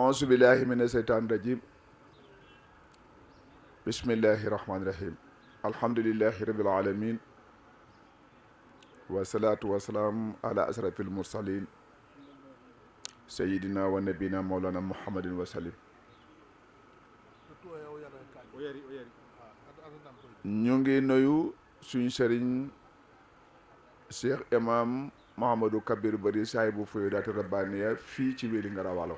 auzu billahi mina seytaani rajim bismillahi rahmaani rahim alhamdulillahi rabbil alamin wasalaatu wasalaam ala asrafil mursalin sayidina wa nabina mawlana muhammadin wa salim. ñu ngi nuyu suñ sëriñ Cheikh Imam Mouhamadou Kabir Bari saahibu Fuyudaati Rabbaniya fii ci Wélingara Waalo.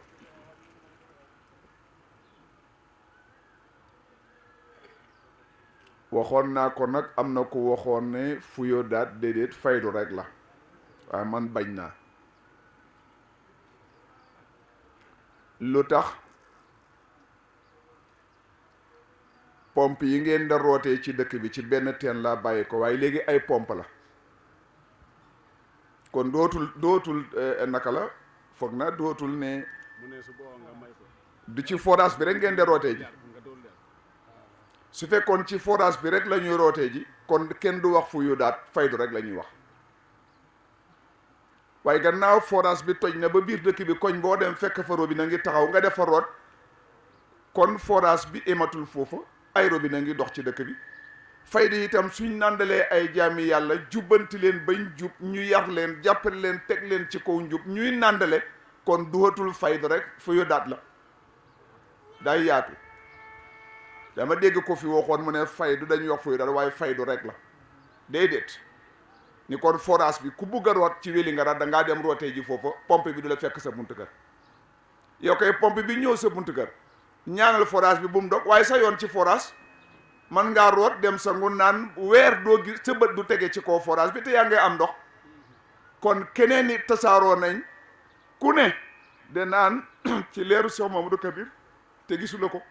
waxoon naa ko nag am na ku waxoon ne Fuyudaat déedéet faydu rek la waaye man bañ naa. lu tax pompe yi ngeen da rootee ci dëkk bi ci benn teen laa bàyyi ko waaye léegi ay pompe la kon dootul naka la foog naa dootul ne du ci forage bi rek ngeen da rootee ji su fekkoon ci forage bi rek la ñuy rootee ji kon kenn du wax Fuyudaat faydu rek la ñuy wax waaye gannaaw forage bi toj na ba biir dëkk bi koñ boo dem fekk fa robinet ngi taxaw nga def fa root kon forage bi ematul foofu ay robinet ngi dox ci dëkk bi fayda itam suñ nàndalee ay jaami yàlla jubbanti leen bañ jub ñu yar leen jàppale leen teg leen ci kaw njub ñuy nàndale kon duhatul fayda rek Fuyudaat la day yaatu. dama dégg ko fi waxoon mu ne faydu dañuy wax Fuyudaat waaye faydu rek la déedéet ni kon forage bi ku bugg a root ci Wélingara da ngaa dem rootee ji foofa pompe bi du la fekk sa buntu kër yow koy pompe bi ñëw sa buntu kër ñaanal forage bi bu mu dog waaye sa yoon ci forage man ngaa root dem sa ngu naan weer doo gis sa bët du tege ci kaw forage bi te yaa ngay am ndox kon keneen ni tasaaroo nañ ku ne de naan ci leeru Cheikh Mamadou Kabir te gisula ko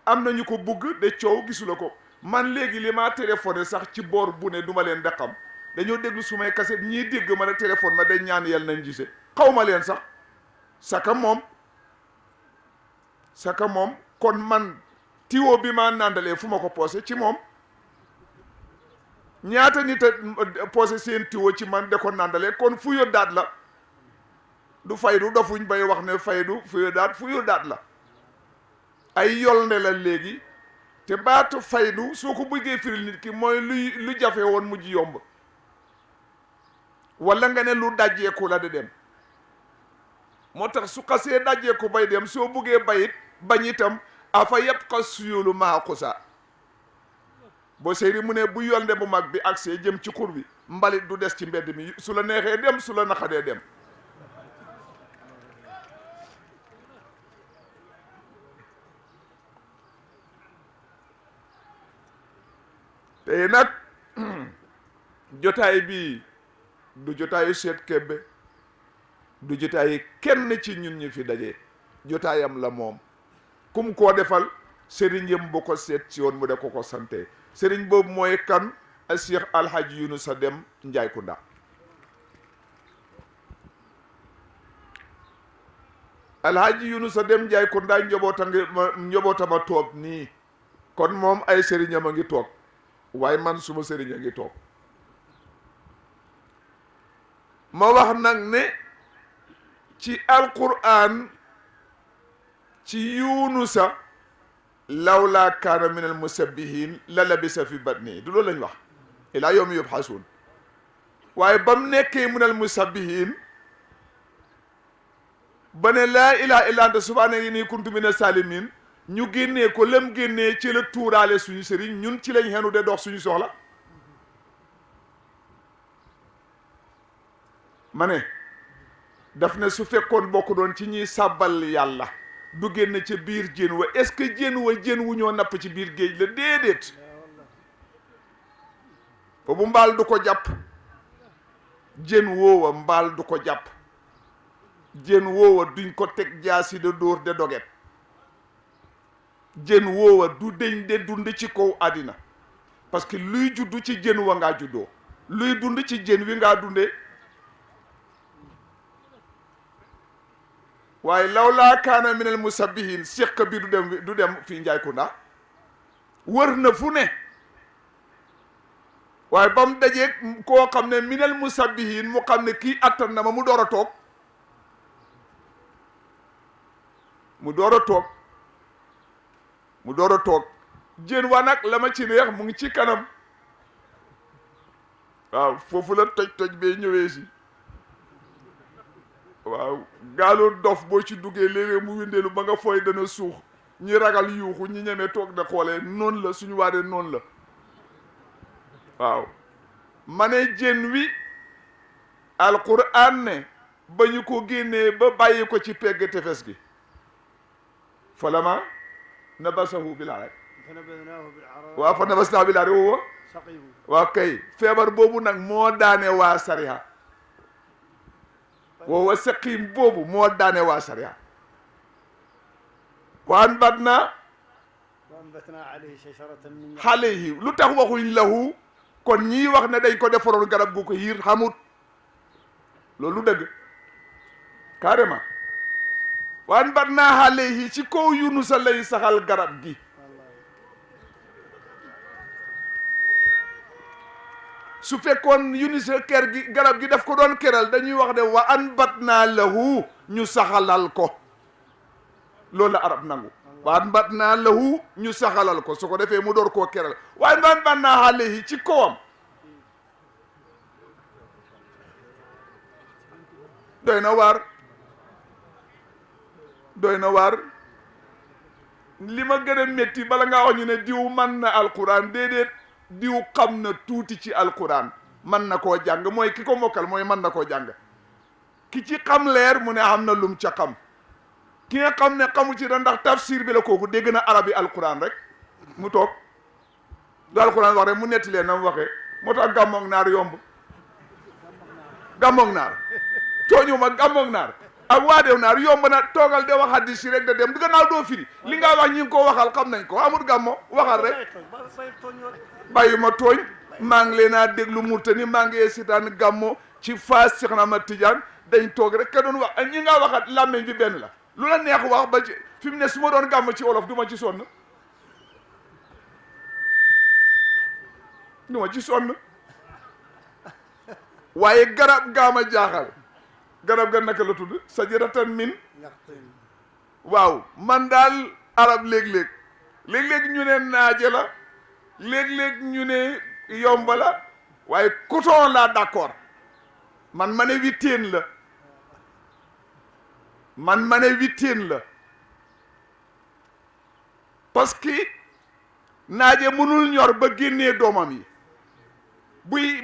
am nañu ko bugg de coow gisula ko man léegi li ma téléphoné sax ci boor bu ne duma leen daqam dañoo déglu su may kaset ñii dégg ma ne téléphone ma dañ ñaan yàlla nañ gise xaw ma leen sax saka moom kon man tiwo bi ma nàndalee fu ma ko posé ci moom ñaata nit a posé seen tiwo ci man de ko nàndalee kon Fuyudaat la du faydu dofuñ bay wax ne faydu Fuyudaat la ay yolnde la léegi te baatu faydu soo ko bëggee firil nit ki mooy lu jafe woon mujj yomb wala nga ne lu dajjeeku la di dem moo tax su xasee dajjeeku bay dem soo buggee bayit bañ itam afa yabqa suyulu maaqusa boo séeri mu ne bu yolnde bu mag bi agsee jëm ci xur bi mbalit du des ci mbedd mi su la neexee dem su la naqadee dem tey nag jotaay bi du jotaayu Seet Kebbe du jotaayu kenn ci ñun ñu fi daje jotaayam la moom kum koo defal sëriñam bu ko seet si woon mu de ko sante sëriñ boobu mooy kan a Cheikh Alhaji Yunusa Dem Njaay Kunda Alhaji Yunusa Dem Njaay Kunda njobootama toog nii kon moom ay sëriñam a ngi toog waaye man suma sëriñ a ngi toog ma wax nag ne ci alquran ci yunusa lawlaa kaana min al musabbihin la labisa fi batni du loolu lañ wax ilaa yawmi yubxasuun waaye ba mu nekkee min al musabbihin ba ne laa ilaha illa anta subhaanaka inni kuntu mina salimin ñu génnee ko lem génnee ci la tuuraale suñu sëriñ ñun ci lañ xenu de dox suñu soxla ma ne daf ne su fekkoon bokk doon ci ñiy sàbbal yàlla du génn ca biir jën wa est-ce que jën wu ñoo napp ci biir géej la déedéet boobu mbaal du ko jàpp jën woowa mbaal du ko jàpp jën woowa duñ ko teg jaasi de dóor de doget jën woowa du deñ de dund ci kaw àddina parce que luy juddu ci jën wa ngaa juddoo luy dund ci jën wi ngaa dundee waaye lawlaa kaana minal musabbihin Cheikh bi du dem fii Njaay Kunda wër na fu ne waaye ba mu dajeeg koo xam ne minal musabbihin mu xam ne kii attan na ma mu door a toog mu door a toog jën wa nag la ma ci neex mu ngi ci kanam waaw foofu la toj bee ñëwee si waaw gaalu dof boo ci duggee léeg-léeg mu windeelu ba nga fooy dana suux ñi ragal yuuxu ñi ñemee toog da xoolee noonu la suñu waaree noonu la waaw ma ne jën wi alquran ne ba ñu ko génnee ba bàyyi ko ci pegg tefes gi falama nabasahu bil araq waaw fa nabasnaahu bil araq woowa waaw kay feebar boobu nag moo daane waa sariya woowa saqim boobu moo daane waa sariya wa anbatna alayhi lu tax waxuñ lahu kon ñii wax ne dañ ko defaroon garab gu ko yiir xamut loolu dëgg carrément wa anbatna alayhi ci kaw Yunusa lay saxal garab gi su fekkoon Yunusa ker gi garab gi daf ko doon keral dañuy wax ne wa anbatna lahu ñu saxalal ko loolu la arab nangu wa anbatna lahu ñu saxalal ko su ko defee mu door koo keral waaye wa anbatna alayhi ci kawam doy na waar li ma gën a métti bala ngaa wax ñu ne diw mën na alquran déedéet diw xam na tuuti ci alquran mën na koo jàng mooy ki ko mokkal mooy mën na koo jàng ki ci xam leer mu ne am na lum ca xam ki nga xam ne xamu ci da ndax tafsir bi la kooku dégg na arabi alquran rek mu toog du alquran wax rek mu netti leen na mu waxee moo tax gàmmoog naar yomb gàmmoog naar tooñu ma gàmmoog naar ak waadew naar yomb na toogal de wax hadis si rek da dem du gannaaw doo firi li nga wax ñi ngi ko waxal xam nañ ko amul gàmmo waxal rek bàyyi ma tooñ maa ngi leen a déglu Murtani maa ngi sitaan gàmmo ci Fass Cheikh Ahmad Tidiane dañ toog rek ka doon wax ak ñi nga waxat làmmeñ bi benn la lu la neex wax ba ci fi mu ne su ma doon gàmm ci wolof du ma ci sonn waaye garab gaama jaaxal garab ga naka la tudd sajaratan min waaw man daal arab léeg-léeg ñu ne naaje la léeg-léeg ñu ne yomba la waaye coton laa d'accord man ma ne witteen la parce que naaje mënul ñor ba génnee doomam yi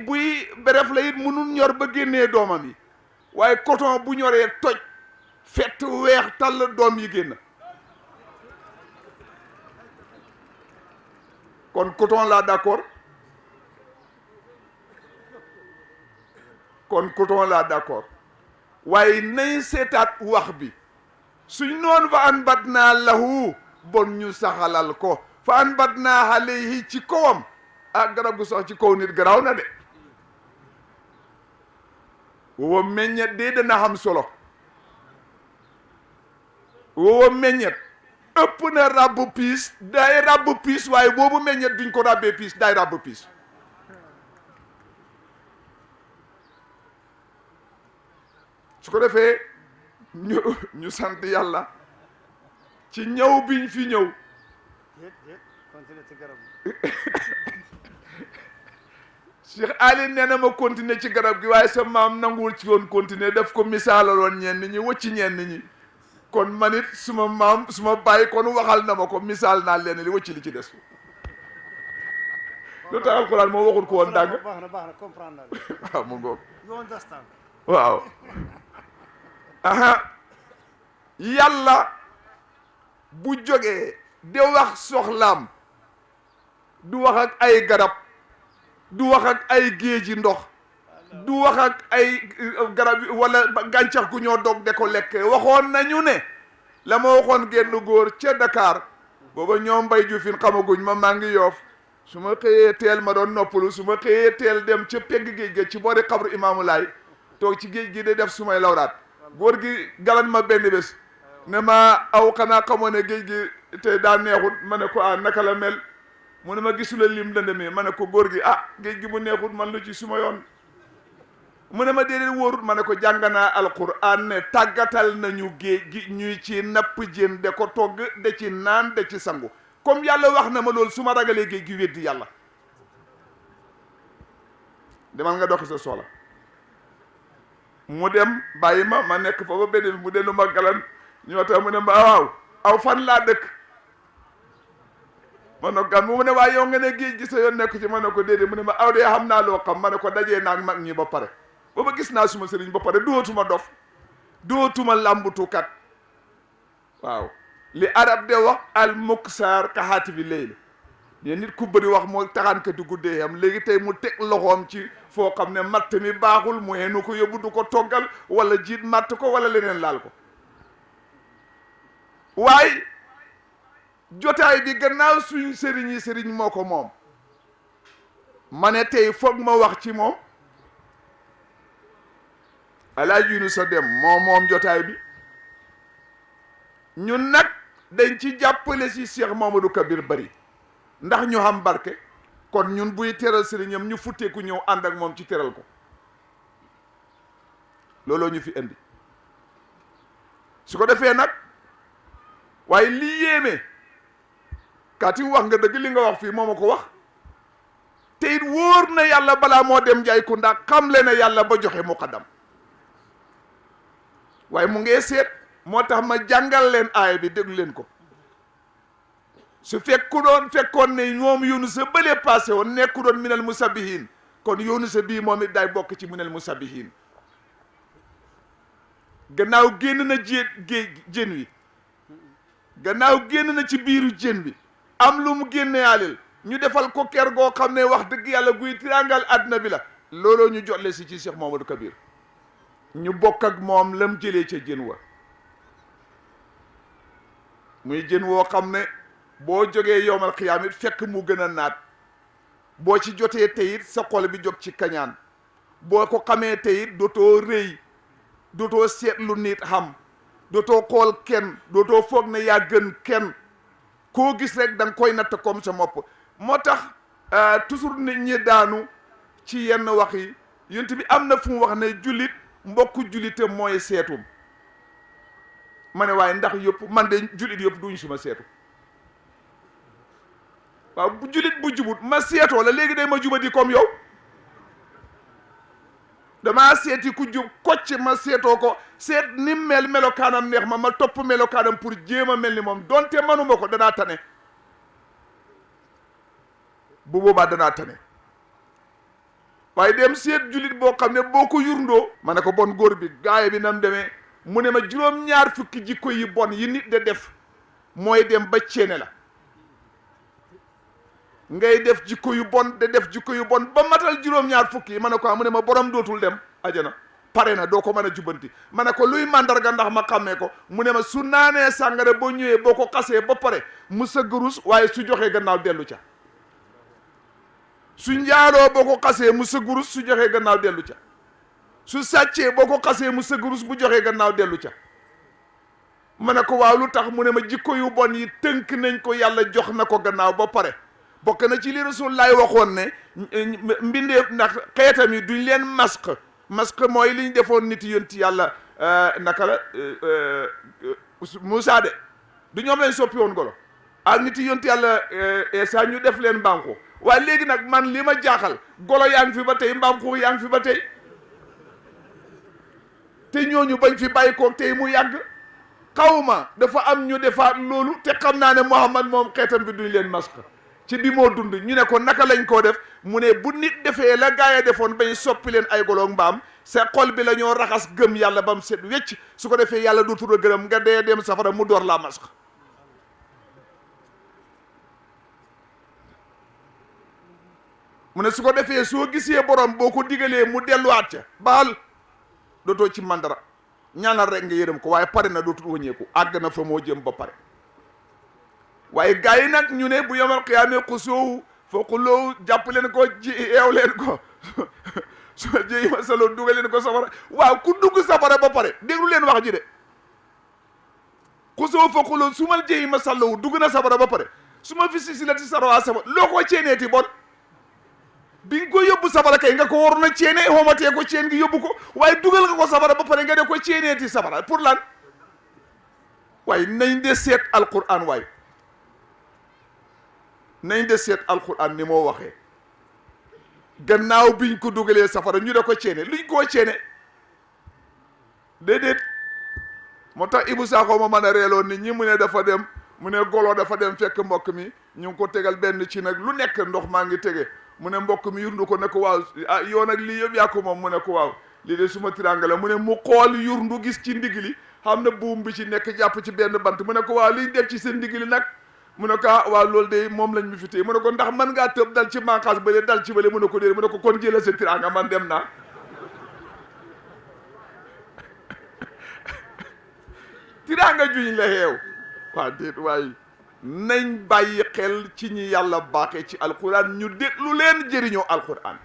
buy beref la it mënul ñor ba génnee doomam yi waaye coton bu ñoree toj fett weex tàll doom yi génn kon coton laa d'accord waaye nañ seetaat wax bi suñ noon fa anbatna lahu bon ñu saxalal ko fa anbatna alayhi ci kawam garab gu sax ci kaw nit garaaw na de woowa meññet de dana xam solo woowa meññet ëpp na rabbu piis day rabbu piis waaye boobu meññet duñ ko rabbee piis day rabbu piis su ko defee ñu sant yàlla ci ñëw biñ fi ñëw Cheikh Ali nee na ma continuer ci garab gi waaye sa maam nanguwul ci woon continuer daf ko misaalaloon ñenn ñi wëcci ñenn ñi kon man it suma maam suma bàyyi kon waxal na ma ko misaal naa leen li wëcci li ci des lu tax alxuraan moo waxul ko woon dàgg baax na comprendre waaw mu ngoog you understand waaw aha yàlla bu jógee de wax soxlaam du wax ak ay garab du wax ak ay géeji ndox du wax ak ay garab wala gàncax gu ñoo dog de ko lekk waxoon nañu ne la ma waxoon genn góor ca Dakar booba ñoom mbay ju fin xamaguñ ma maa ngi Yoof su ma xëyee teel ma doon noppalu su ma xëyee teel dem ca pegg géej ga ci boori xabru Imaamu Laay toog ci géej gi de def sumay lawraat góor gi galan ma benn bés ne ma aw xanaa xamoo ne géej gi te daa neexut ma ne ko naka la mel mu ne ma gisula lim lëndëmee ma ne ko góor gi géej gi mu neexut man lu ci suma yoon mu ne ma déedéet wóorut ma ne ko jàng naa alquran ne tàggatal nañu géej gi ñuy ci napp jën de ko togg de ci naan de ci sangu comme yàlla wax na ma loolu su ma ragalee géej gi weddi yàlla demal nga doxi sa soxla mu dem bàyyi ma nekk fa ba benn mu dellu ma galan ñoo tax mu ne ma waaw aw fan laa dëkk ma ne gan mu ne waaye yow nga ne géej gi sa yoon nekk ci ma ne ko déedéet mu ne ma aw de xam naa loo xam ma ne ko dajee naag mag ñi ba pare booba gis naa suma sëriñ ba pare dootuma dof dootuma làmbutukat waaw li arab de wax al muksaar ka haati bi léegi la nit ku bëri wax moo taxaankati guddee am léegi tey mu teg loxoom ci foo xam ne matt mi baaxul mu henu ko yóbbu du ko toggal wala jiit matt ko wala leneen laal ko waaye jotaay bi gannaaw suñ sëriñ yi sëriñ moo ko moom ma ne tey foog ma wax ci moom Alaaji Yunusa Dem moom jotaay bi ñun nag dañ ci jàppale si Cheikh Mamadou Kabir Bari ndax ñu xam barke kon ñun buy teral sëriñam ñu futteeku ñëw ànd ak moom ci teral ko looloo ñu fi indi su ko defee nag waaye lii yéeme kaati wax nga dëgg li nga wax fii moo ma ko wax te it wóor na yàlla balaa moo dem jaay ku ndax xam le na yàlla ba joxe muqaddam waaye mu ngee seet moo tax ma jàngal leen aaya bi déglu leen ko su fekkoon ne moom Yunusa bële passé woon nekku doon minal musabbihin kon Yunusa bii moom it day bokk ci minal musabbihin gannaaw génn na jën wi gannaaw génn na ci biiru jën bi am lu mu génne yaalil ñu defal ko ker goo xam ne wax dëgg yàlla guy tirangal àddina bi la looloo ñu jotle si ci Cheikh Mamadou Kabir ñu bokk ak moom lam jëlee ca jën wa muy jën woo xam ne boo jógee yowmal xiyaam it fekk mu gën a naat boo ci jotee teyit sa xol bi jóg ci kañaan boo ko xamee teyit dootoo rëy dootoo seetlu nit xam dootoo xool kenn dootoo foog ne yaa gën kenn koo gis rek da nga koy natt comme sa mopp moo tax toujours nit ñi daanu ci yenn wax yi yonent bi am na fu mu wax ne jullit mbokku jullite mooy seetum ma ne waaye ndax yëpp man de jullit yëpp duñu suma seetu waaw bu jullit bu jubut ma seetoo la léegi day ma jubati comme yow damaa seeti ku jub kocc ma seetoo ko seet ni melokaanam neex ma topp melokaanam pour jéem a mel ni moom donte manuma ko danaa tane bu boobaa danaa tane waaye dem seet jullit boo xam ne boo ko yurndoo ma ne ko bon góor bi gaay bi nam demee mu ne ma juróom-ñaar fukki jikko yi bon yi nit de def mooy dem ba ceene la ngay def jikko yu bon de def jikko yu bon ba matal juróom-ñaar fukki yi ma ne ko mu ne ma borom dootul dem ajana pare na doo ko mën a jubbanti ma ne ko luy mandarga ndax ma xàmmee ko mu ne ma su naanee sàngara boo ñëwee boo ko xasee ba pare mu sëgg rus waaye su joxee gannaaw dellu ca su njaaloo boo ko xasee mu sëgg rus su joxee gannaaw dellu ca su sàccee boo ko xasee mu sëgg rus bu joxee gannaaw dellu ca ma ne ko waaw lu tax mu ne ma jikko yu bon yi tënk nañ ko yàlla jox na ko gannaaw ba pare bokk na ci li Rasulullah waxoon ne mbindeef ndax xeetam yi duñ leen masque mooy liñ defoon nit yonti yàlla naka la Moussa de du ñoom lañ soppi woon golo ak nit yonti yàlla Isa ñu def leen mbanku waaye léegi nag man li ma jaaxal golo yaa ngi fi ba tey mbanku yaa ngi fi ba tey te ñooñu bañ fi bàyyi ko tey mu yàgg xawma dafa am ñu defaat loolu te xam naa ne Muhammad moom xeetam bi duñ leen masque ci bi moo dund ñu ne ko naka lañ koo def mu ne bu nit defee la gaay a defoon bañ soppi leen ay goloog mbaam sa xol bi la ñoo raxas gëm yàlla ba mu set wecc su ko defee yàlla dootul a gërëm nga dee dem safara mu door laa masque mu ne su ko defee soo gisee borom boo ko digalee mu delluwaat ca baal dootoo ci mandara ñaanal rek nga yërëm ko waaye pare na dootul wëññeeku àgg na fa moo jëm ba pare waaye gars yi nag ñu ne bu yomal xiyaamee xusoowu foo xuloowu jàpp leen ko ji eew leen ko su ma jéyi ma salo dugal leen ko safara waaw ku dugg safara ba pare déglu leen wax ji de xusoowu foo xuloowu su ma jéyi ma sallowu dugg na safara ba pare su ma fi si la ti sarawaa sama loo ko ceeneeti bon bi nga ko yóbbu safara kay nga ko waroon a ceene xomatee ko ceen gi yóbbu ko waaye dugal nga ko safara ba pare nga de ko ceeneeti safara pour lan waaye nañ de seet alquran waay nañ de seet alquran ni moo waxee gannaaw biñ ko dugalee safara ñu de ko ceene luñ koo ceene déedéet moo tax Ibou Sakho ma mën a reeloo nit ñi mu ne dafa dem mu ne golo dafa dem fekk mbokk mi ñu ngi ko tegal benn ci nag lu nekk ndox maa ngi tege mu ne mbokk mi yurndu ko ne ko waaw ah yow nag lii yëpp yaa ko moom mu ne ko waaw lii de suma tiranga la mu ne mu xool yurndu gis ci ndigli xam na buum bi ci nekk jàpp ci benn bant mu ne ko waaw liy def ci seen ndigli nag mu ne ko ah waaw loolu de moom lañ mi fi téye mu ne ko ndax mën ngaa tëb dal ci manqaas bële dal ci bële mu ne ko déedéet mu ne ko kon jëla sa tiranga man dem naa tiranga juñ la xeew waa déet waaye nañ bàyyi xel ci ñi yàlla baaxee ci alquran ñu déglu leen jëriñoo alquran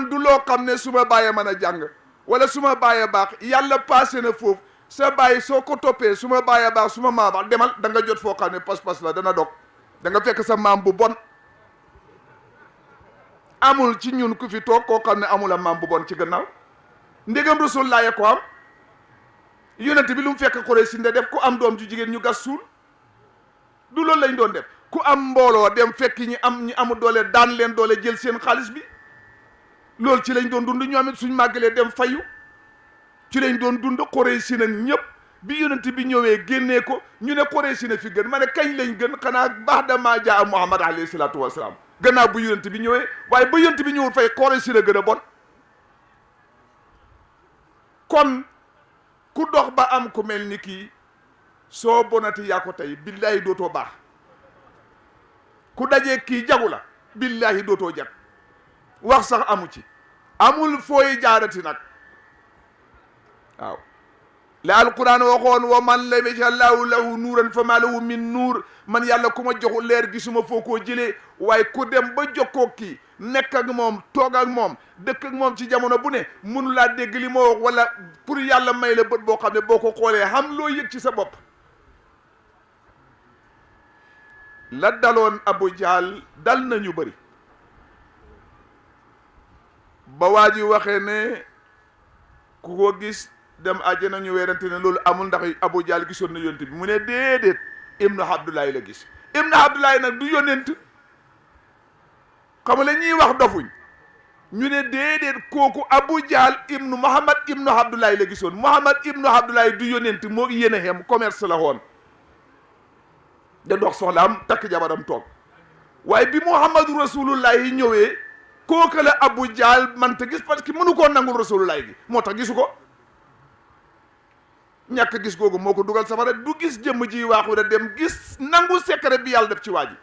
du loo xam ne su ma bàyyee mën a jàng wala su ma bàyyee baax yàlla passé na foofu sa bàyyi soo ko toppee su ma bàyyee baax su ma maa baax demal da nga jot foo xam ne pas-pas la dana dog da nga fekk sa maam bu bon amul ci ñun ku fi toog koo xam ne amul a maam bu bon ci gannaaw ndegam rasulullah ya ko am yonent bi lu mu fekk Quraysh nde def ku am doom ju jigéen ñu gas suul du loolu lañ doon def ku am mbooloo dem fekk ñi amul doole daan leen doole jël seen xaalis bi loolu ci lañ doon dund ñoom it suñ màggalee dem fayu ci lañ doon dund Quraysh nag ñëpp bi yonent bi ñëwee génnee ko ñu ne Quraysh na fi gën ma ne kañ lañ gën xanaa baax damaa jaa Muhammad alayhi salaatu wasalaam gannaaw bu yonent bi ñëwee waaye ba yonent bi ñëwul fay Quraysh na gën a bon kon ku dox ba am ku mel ni kii soo bonati yaa ko tey billaahi dootoo baax ku dajee kii jagu la billaahi dootoo jag wax sax amu ci amul fooy jaarati nag waaw la alquran waxoon wa man lam yaj'al lahu nuuran fa maa lahu min nuur man yàlla ku ma joxu leer gisuma foo koo jëlee waaye ku dem ba jokkoo kii nekk ak moom toog ak moom dëkk ak moom ci jamono bu ne mënu laa dégg li ma wax wala pour yàlla may la bët boo xam ne boo ko xoolee xam loo yëg ci sa bopp la daloon Abu Jahl dal nañu bëri ba waa ji waxee ne ku ko gis dem àjjana ñu weerante ne loolu amul ndax Abu Jahl gisoon na yonent bi mu ne déedéet Ibnu Abdullahi la gis Ibnu Abdullahi nag du yonent xam nga la ñuy wax dofuñ ñu ne déedéet kooku Abu Jahl ibnu Muhammad ibnu Abdullahi la gisoon Muhammad ibnu Abdullahi du yonent moo yéen a xem commerce la woon da dox soxlaam takk jabaram toog waaye bi Muhammadu rasulullahi ñëwee kooku la Abu Jahl manta gis parce que mënu koo nangul rasulullahi gi moo tax gisu ko ñàkk gis googu moo ko dugal safara du gis jëmm ji waaxu da dem gis nangu secret bi yàlla def ci waa ji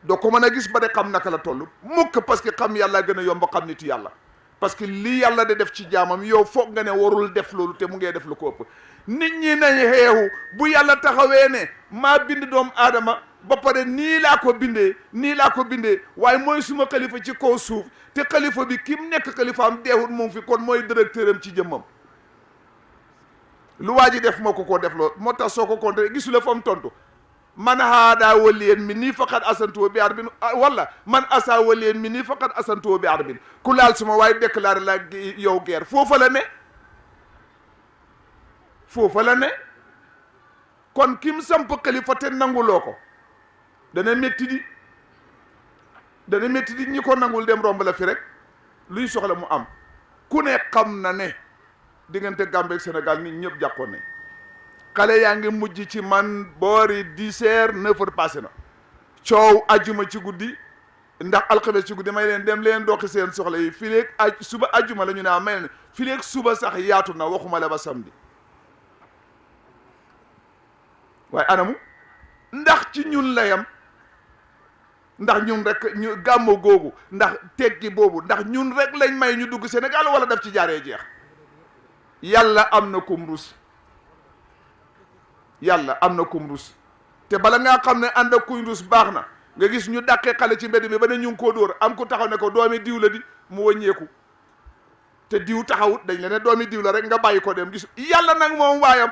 doo ko mën a gis ba de xam naka la toll mukk parce que xam yàlla gën a yomb xam nitu yàlla parce que lii yàlla de def ci jaamam yow foog nga ne warul def loolu te mu ngee def lu ko ëpp nit ñi nañ xeexu bu yàlla taxawee ne maa bind doomu aadama ba pare nii laa ko bindee waaye mooy suma xalifa ci kaw suuf te xalifa bi kim nekk xalifaam deewut moom fi kon mooy directeur am ci jëmmam lu waa ji def moo ko def loo moo tax soo ko konte gisula fa mu tontu man haada waliyen mi nii faqat asantuwo bi arbin wala man asa waliyen mi nii faqat asantuwo bi arbin ku laal suma waaye déclaré la yow guerre foofa la ne kon kim samp xalifa te nanguloo ko dana métti di ñi ko nangul dem romb la fi rek luy soxla mu am ku ne xam na ne diggante Gambie ak Sénégal nit ñëpp jàkkoon nañ xale yaa ngi mujj ci man boori 10h 9h passé na coow ajuma ci guddi ndax alxames ci guddi may leen dem leen doxi seen soxla yi fileeg suba ajuma la ñu ne may leen fileeg suba sax yaatu na waxuma la ba samedi waaye anamu ndax ci ñun la yam ndax ñun rek ñu gàmmo googu ndax teggi boobu ndax ñun rek lañ may ñu dugg Sénégal wala daf ci jaaree jeex yàlla am na kum rus te bala ngaa xam ne ànd ak kuy rus baax na nga gis ñu dàqee xale ci mbedd mi ba ne ñu ngi koo dóor am ku taxaw ne ko doomi diw la di mu wëññeeku te diw taxawut dañ la ne doomi diw la rek nga bàyyi ko dem gis yàlla nag moom waayam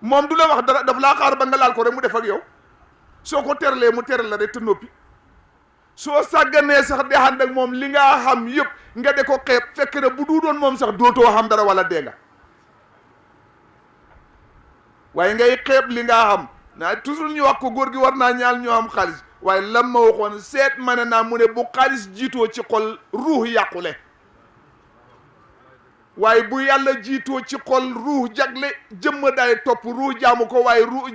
moom du la wax dara daf laa xaar ba nga laal ko rek mu def ak yow soo ko teralee mu teral la rek te noppi soo sàgganee sax di ànd ak moom li nga xam yëpp nga de ko xeeb fekk na bu du doon moom sax dootoo xam dara wala dee nga waaye ngay xeeb li nga xam naa toujours ñu wax ko góor gi war naa ñaal ñoo am xaalis waaye lam ma waxoon seet ma ne naa mu ne bu xaalis jiitoo ci xol ruux yàqule waaye bu yàlla jiitoo ci xol ruux jagle jëmm day topp ruux jaamu ko waaye ruux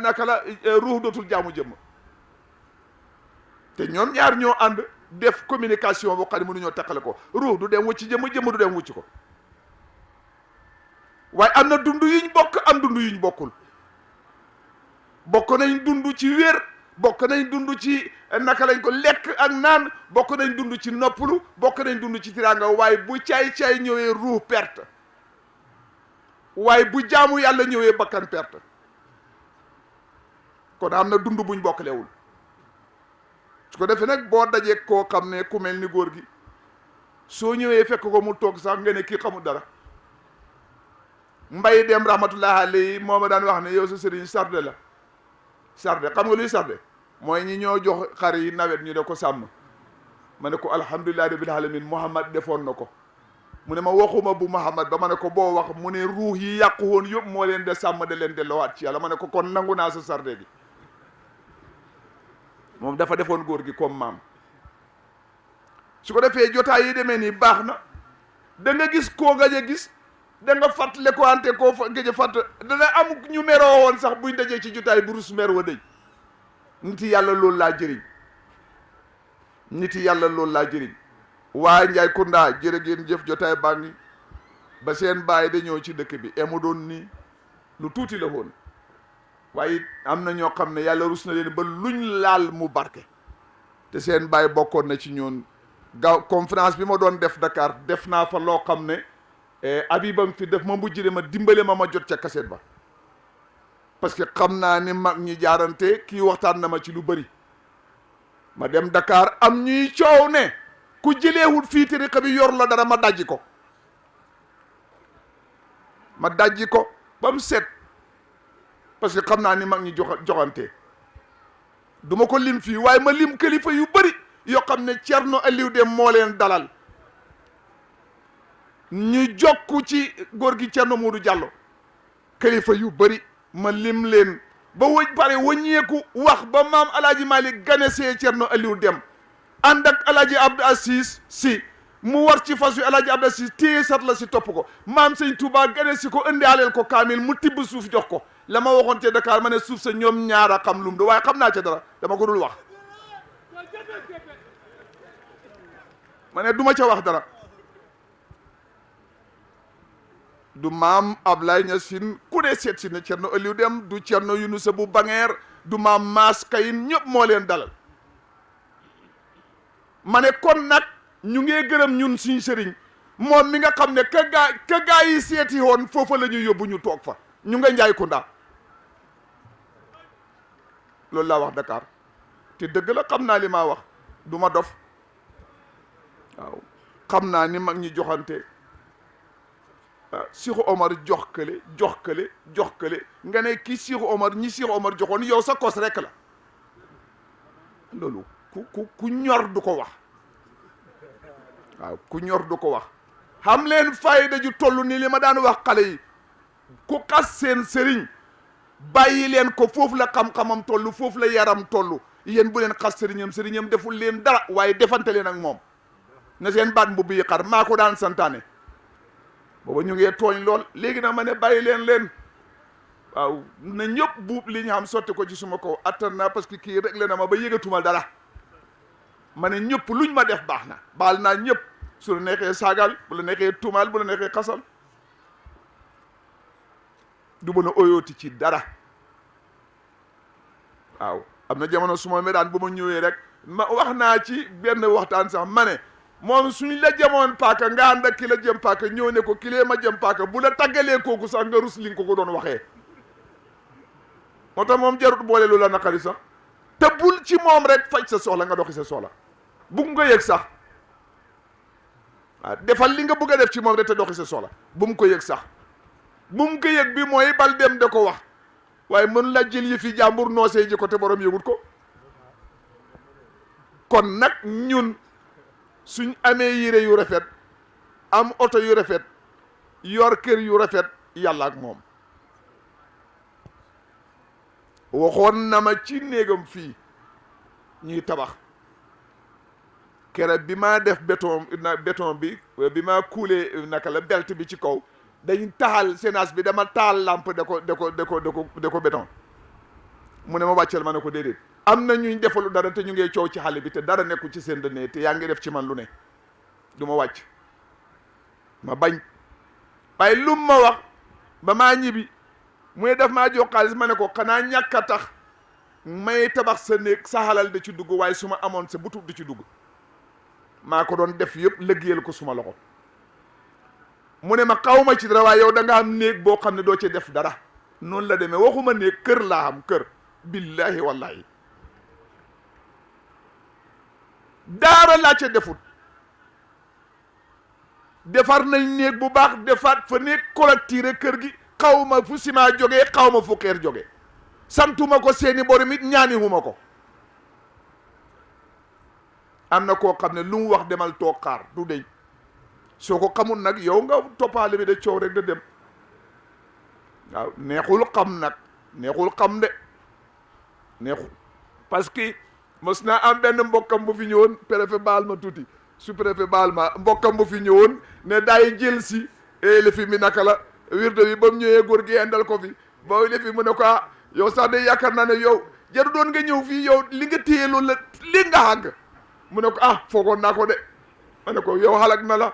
naka la ruux dootul jaamu jëmm te ñoom ñaar ñoo ànd def communication boo xam ne mënuñoo teqale ko ruux du dem wucc jëmm jëmm du dem wucc ko waaye am na dund yuñ bokk am dund yuñ bokkul bokk nañ dund ci wér bokk nañ dund ci naka lañ ko lekk ak naan bokk nañ dund ci noppalu bokk nañ dund ci tiraanga waaye bu caay-caay ñëwee ruux perte waaye bu jaamu yàlla ñëwee bakkan perte kon am na dund buñ bokkalewul su ko defee nag boo dajee koo xam ne ku mel ni góor gi soo ñëwee fekk ko mu toog sax nga ne kii xamul dara mbay dem rahmatullah alayhi moo ma daan wax ne yow sa sëriñ sarde la sarde xam nga luy sarde mooy ñi ñoo jox xar yi nawet ñu de ko sàmm ma ne ko alhamdulillahi rabbil alamin Muhammad defoon na ko mu ne ma waxuma bu Muhammad ba ma ne ko boo wax mu ne ruux yi yàqu woon yëpp moo leen de sàmm de leen delloowaat ci yàlla ma ne ko kon nangu naa sa sarde gi moom dafa defoon góor gi comme maam su ko defee jotaay yi demee nii baax na da nga gis koo gëj a gis da nga fàttale ko ante koo gëj a fàtt dana am ñu meroo woon sax buñ dajee ci jotaay bu rus mer wa dëj nit yàlla loolu laa jëriñ nit yàlla loolu laa jëriñ waaye Njaay Kunda jërë ngeen jëf jotaay baa ngi ba seen baay da ñëw ci dëkk bi emu doon nii lu tuuti la woon waaye am na ñoo xam ne yàlla rus na leen ba luñ laal mu barke te seen baay bokkoon na ci ñoon gaaw conférence bi ma doon def Dakar def naa fa loo xam ne abibam fi def ma mujj de ma dimbale ma jot ca kaset ba parce que xam naa ni mag ñi jaarante kii waxtaan na ma ci lu bëri ma dem Dakar am ñuy coow ne ku jëleewul fii tariqa bi yor la dara ma dajji ko ba mu set parce que xam naa ni mag ñi joxante du ma ko lim fii waaye ma lim kilifa yu bëri yoo xam ne Thierno Aliou Deme moo leen dalal ñu jokku ci góor gi Thierno Modou Diallo kilifa yu bëri ma lim leen ba wëj pare wëññeeku wax ba maam alaaji Malick ganesee Thierno Aliou Deme ànd ak alaaji Abdou Aziz si mu war ci fas wi alaaji Abdou Aziz téye sat la si topp ko maam sëñ Touba ganesi ko indaaleel ko kaamil mu tibb suuf jox ko la ma waxoon ca Dakar ma ne suuf sa ñoom ñaara xam lum do waaye xam naa ca dara dama ko dul wax ma ne duma ca wax dara du maam Ablaye Niassine ku ne seet si ne Thierno Aliou Deme du Thierno Yunusa bu Bangeer du maam Maas Kayin ñëpp moo leen dalal ma ne kon nag ñu ngee gërëm ñun suñ sëriñ moom mi nga xam ne ka gaa yi seeti woon foofa la ñuy yóbbu ñu toog fa ñu nga Njaay Kunda loolu laa wax Dakar te dëgg la xam naa li maa wax du ma dof waaw xam naa ni mag ñi joxante Cheikh Omar jox kële nga ne kii Cheikh Omar ñi Cheikh Omar joxoon yow sa kos rek la loolu ku ñor du ko wax waaw ku ñor du ko wax xam leen fayda ju toll ni li ma daan wax xale yi ku xas seen sëriñ bàyyi leen ko foofu la xam-xamam toll foofu la yaram toll yéen bu leen xas sëriñam deful leen dara waaye defante leen ak moom na seen baat mbubb yi xar maa ko daan santaane booba ñu ngee tooñ lool léegi nag ma ne bàyyi leen waaw na ñëpp buub li ñu xam sotti ko ci suma kaw attan naa parce que kii rek le na ma ba yëgatumal dara ma ne ñëpp luñ ma def baax na baal naa ñëpp su la neexee saagal bu la neexee tuumaal bu la neexee xasal du mën a oyooti ci dara waaw am na jamono su ma daan bu ma ñëwee rek ma wax naa ci benn waxtaan sax ma ne moom suñ la jamoon paaka nga ànd ak ki la jëm paaka ñëw ne ko kilee ma jëm paaka bu la tàggalee kooku sax nga rus li nga ko doon waxee moo tax moom jarut boole lu la naqari sax te bul ci moom rek faj sa soxla nga doxi sa soxla bugg nga yëg sax waaw defal li nga bëgg a def ci moom rek te doxi sa soxla bu mu ko yëg sax bu mu ko yëg bi mooy bal dem da ko wax waaye mën la jël yi fi jàmbur noosee ji ko te borom yëgut ko. kon nag ñun suñ amee yére yu rafet am oto yu rafet yor kër yu rafet yàlla ak moom. waxoon na ma ci néegam fii ñuy tabax kere bi maa def béton bi maa kuulee naka la belt bi ci kaw dañ taxal sénage bi dama taal lampe de ko béton mu ne ma wàcceel ma ne ko déedéet am na ñuñ defalu dara te ñu ngee coow ci xale bi te dara nekku ci seen dënne te yaa ngi def ci man lu ne du ma wàcc ma bañ waaye lum ma wax ba maa ñibbi muy def maa jox xaalis ma ne ko xanaa ñàkk a tax may tabax sa néeg sa xalal di ci dugg waaye su ma amoon sa butub di ci dugg maa ko doon def yëpp liggéeyal ko suma loxo mu ne ma xaw ma ci dara waaye yow da nga am néeg boo xam ne doo ci def dara noonu la demee waxuma néeg kër laa am kër billahi wallahi daara laa ca defut defar nañ néeg bu baax defaat fa néeg collecté kër gi xaw ma fu ciment jógee xaw ma fu xeer jógee santuma ko seeni borom it ñaaniwuma ko. am na koo xam ne lu mu wax demal toog xaar du deñ soo ko xamul nag yow nga toppaale bi de coow rek da dem waaw neexul xam nag neexul xam de neexul parce que mos naa am benn mbokkam bu fi ñëwoon préfet baal ma tuuti su préfet baal ma mbokkam bu fi ñëwoon ne daay jël si lefi mi naka la wirde bi ba mu ñëwee góor gi indal ko fi ba lefi mu ne ko yow sax de yaakaar naa ne yow jaru doon nga ñëw fii yow li nga téye loolu la li nga xàgg mu ne ko foogoon naa ko de ma ne ko yow xalak na la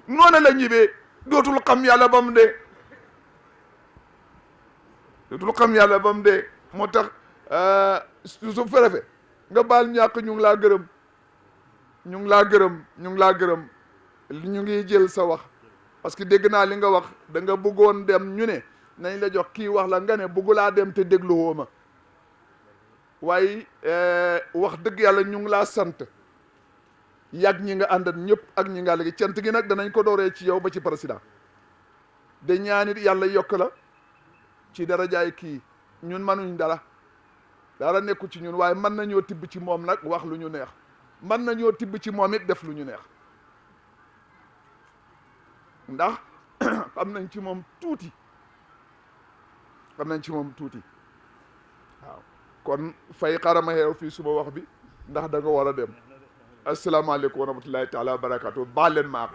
noonu la ñibee dootul xam yàlla ba mu dee dootul xam yàlla ba mu dee moo tax su ferefe nga baal ñàkk ñu ngi laa gërëm ñu ngi laa gërëm ñu ngi laa gërëm ñu ngi jël sa wax parce que dégg naa li nga wax da nga bëggoon dem ñu ne nañ la jox kii wax la nga ne bëggu laa dem te déglu woo ma waaye wax dëgg yàlla ñu ngi laa sant yàgg ñi nga àndat ñëpp ak ñi nga léegi cant gi nag danañ ko dooree ci yow ba ci président de ñaanit yàlla yokk la ci darajaay kii ñun manuñ dara nekku ci ñun waaye mën nañoo tibb ci moom nag wax lu ñu neex mën nañoo tibb ci moom it def lu ñu neex ndax xam nañ ci moom tuuti waaw kon fay xarama xeew fii suba wax bi ndax da nga war a dem asalaamaaleykum wa rahmatullahi taala wa barakatu baal leen ma àq